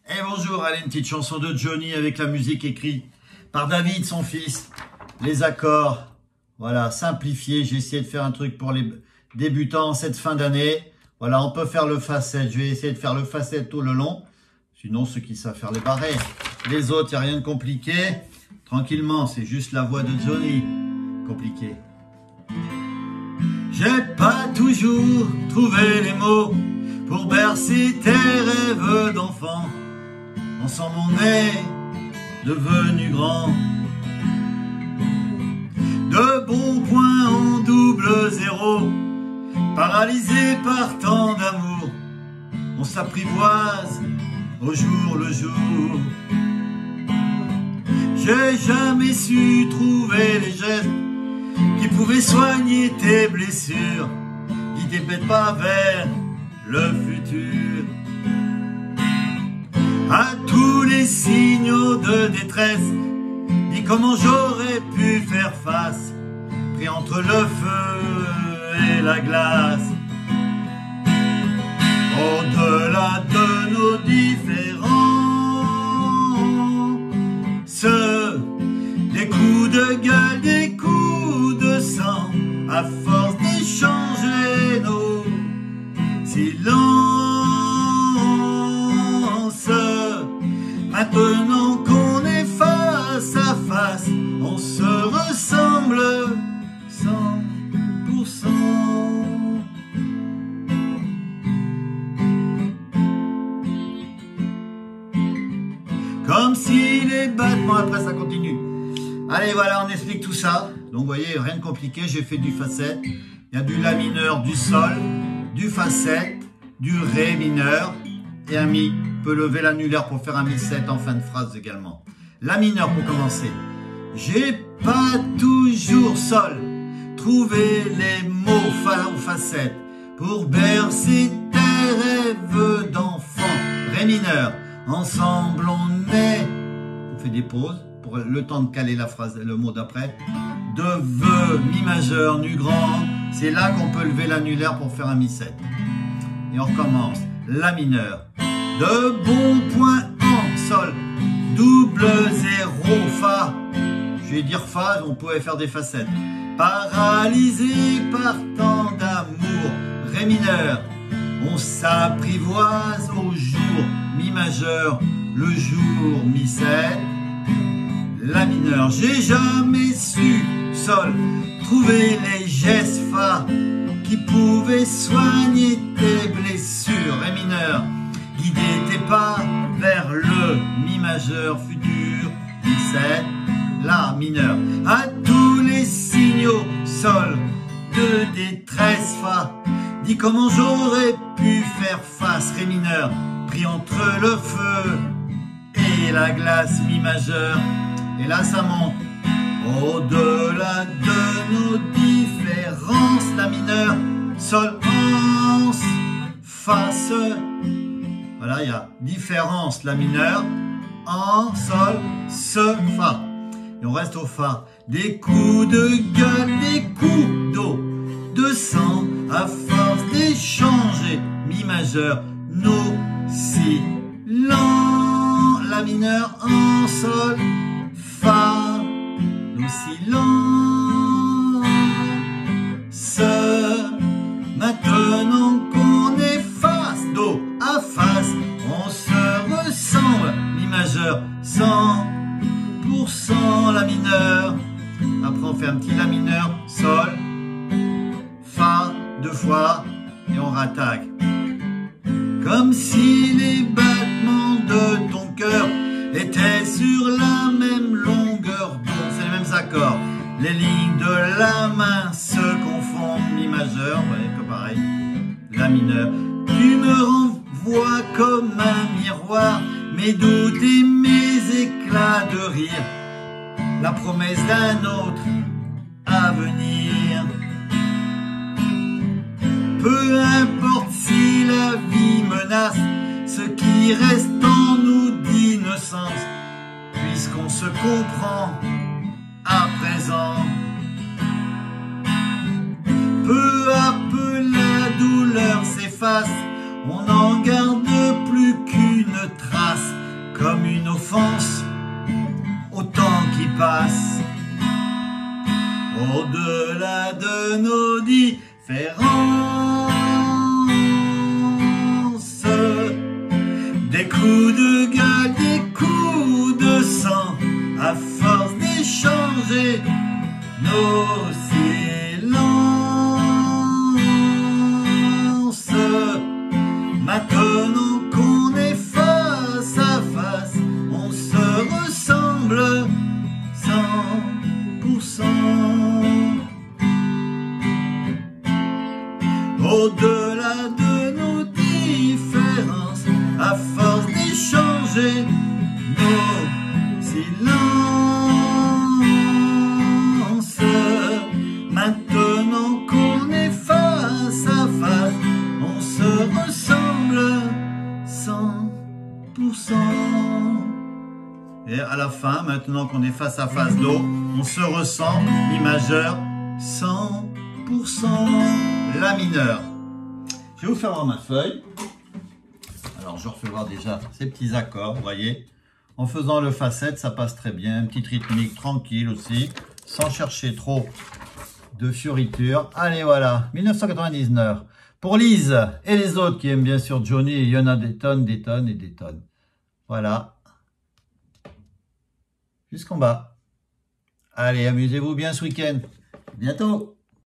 Et bonjour, allez, une petite chanson de Johnny avec la musique écrite par David, son fils. Les accords, voilà, simplifiés. J'ai essayé de faire un truc pour les débutants cette fin d'année. Voilà, on peut faire le Fa7. Je vais essayer de faire le Fa7 tout le long. Sinon, ceux qui savent faire les barrés. Les autres, il n'y a rien de compliqué. Tranquillement, c'est juste la voix de Johnny. Compliqué. J'ai pas toujours trouvé les mots pour bercer tes rêves d'enfant. Ensemble on est devenus grands. De bons points en double zéro, paralysés par tant d'amour, on s'apprivoise au jour le jour. J'ai jamais su trouver les gestes qui pouvaient soigner tes blessures, guider peut-être pas vers le futur. À tous les signaux de détresse, dis comment j'aurais pu faire face, pris entre le feu et la glace. Au-delà de nos différences, des coups de gueule, des coups de sang, à force d'échanger nos silences. Maintenant qu'on est face à face, on se ressemble 100%. Comme si les battements, après ça continue. Allez, voilà, on explique tout ça. Donc, vous voyez, rien de compliqué, j'ai fait du Fa7. Il y a du La mineur, du Sol, du Fa7, du Ré mineur et un Mi. On peut lever l'annulaire pour faire un Mi7 en fin de phrase également. La mineur pour commencer. J'ai pas toujours Sol trouvé les mots Fa ou Fa7 pour bercer tes rêves d'enfant. Ré mineur. Ensemble on est. On fait des pauses pour le temps de caler la phrase, le mot d'après. De vœux, Mi majeur, Nu grand. C'est là qu'on peut lever l'annulaire pour faire un Mi7. Et on recommence. La mineur. De bons points en Sol, double zéro Fa. Je vais dire Fa, on pouvait faire des facettes. Paralysé par tant d'amour. Ré mineur. On s'apprivoise au jour. Mi majeur, le jour, Mi7. La mineur. J'ai jamais su, Sol, trouver les gestes Fa qui pouvaient soigner tes blessures. Ré mineur. Guider tes pas vers le Mi majeur futur, Mi7, La mineur. À tous les signaux Sol de détresse Fa, dis comment j'aurais pu faire face. Ré mineur, pris entre le feu et la glace. Mi majeur, et là ça monte. Au-delà de nos différences, La mineur, Sol, en face. Voilà, il y a différence, La mineur, en, Sol, Ce, Fa. Et on reste au Fa. Des coups de gueule, des coups d'eau, de sang, à force d'échanger. Mi majeur, nos silents. La mineur, en, Sol, Fa. Nos silents. Maintenant qu'on est face, Do à face, on se ressemble. Mi majeur, 100%. La mineur. Après on fait un petit La mineur, Sol, Fa, deux fois, et on rattaque. Comme si les battements de ton cœur étaient sur la même longueur d'onde. C'est les mêmes accords. Les lignes de la main se confondent. Mi majeur, ouais, un peu pareil. La mineur. Tu me renvoies comme un miroir mes doutes et mes éclats de rire, la promesse d'un autre avenir. Peu importe si la vie menace ce qui reste en nous d'innocence, puisqu'on se comprend à présent. Peu à peu la douleur s'efface, on n'en garde plus qu'une trace. comme une offense au temps qui passe. Au-delà de nos différences, des coups de gueule, des coups de sang, à force d'échanger nos silences. Maintenant qu'on est face à face, on se ressemble 100%. Au-delà de nos différences, à force d'échanger nos silences, maintenant qu'on est face à face, on se ressemble 100%. Et à la fin, maintenant qu'on est face à face d'eau, on se ressent, mi majeur, 100%, la mineure. Je vais vous faire voir ma feuille. Alors je refais voir déjà ces petits accords, vous voyez. En faisant le fa 7, ça passe très bien, une petite rythmique tranquille aussi, sans chercher trop de fioritures. Allez voilà, 1999. Pour Lise et les autres qui aiment bien sûr Johnny, il y en a des tonnes, des tonnes et des tonnes. Voilà. Jusqu'en bas. Allez, amusez-vous bien ce week-end. À bientôt.